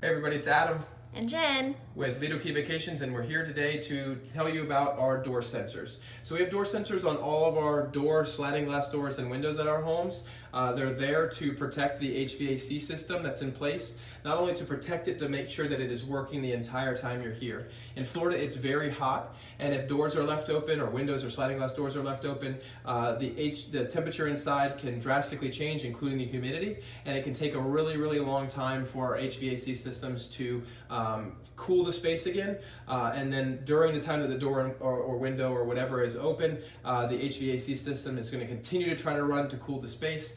Hey everybody, it's Adam And Jen. with Lido Key Vacations, and we're here today to tell you about our door sensors. So we have door sensors on all of our doors, sliding glass doors and windows at our homes. They're there to protect the HVAC system that's in place, not only to protect it, to make sure that it is working the entire time you're here. In Florida, it's very hot, and if doors are left open or windows or sliding glass doors are left open, the temperature inside can drastically change, including the humidity, and it can take a really long time for our HVAC systems to cool the space again, and then during the time that the door or window or whatever is open, the HVAC system is going to continue to try to run to cool the space.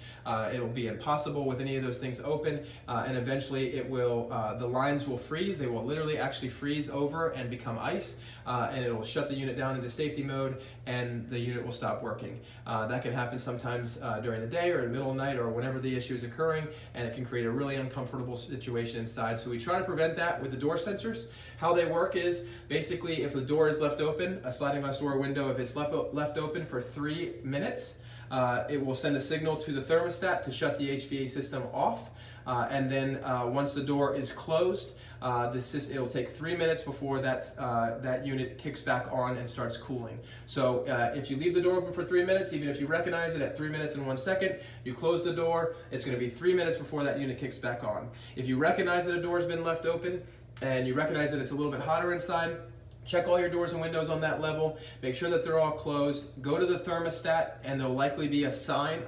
It'll be impossible with any of those things open, and eventually it will, the lines will freeze. They will literally actually freeze over and become ice, and it will shut the unit down into safety mode, and the unit will stop working. That can happen sometimes during the day or in the middle of the night or whenever the issue is occurring, and it can create a really uncomfortable situation inside. So we try to prevent that with the door sensors. How they work is basically if the door is left open, a sliding glass door or window, if it's left open for 3 minutes, it will send a signal to the thermostat to shut the HVAC system off. And then once the door is closed, it'll take 3 minutes before that unit kicks back on and starts cooling. So if you leave the door open for 3 minutes, even if you recognize it at 3 minutes and 1 second, you close the door, it's going to be 3 minutes before that unit kicks back on. If you recognize that a door has been left open and you recognize that it's a little bit hotter inside, check all your doors and windows on that level, make sure that they're all closed, go to the thermostat, and there'll likely be a sign,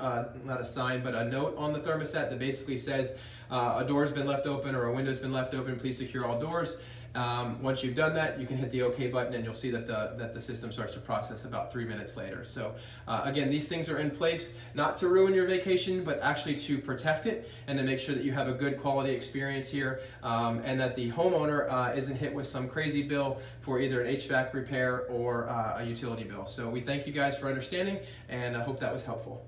not a sign, but a note on the thermostat that basically says a door's been left open or a window's been left open, please secure all doors. Once you've done that, you can hit the OK button and you'll see that the system starts to process about 3 minutes later. So again, these things are in place not to ruin your vacation, but actually to protect it and to make sure that you have a good quality experience here, and that the homeowner isn't hit with some crazy bill for either an HVAC repair or a utility bill. So we thank you guys for understanding, and I hope that was helpful.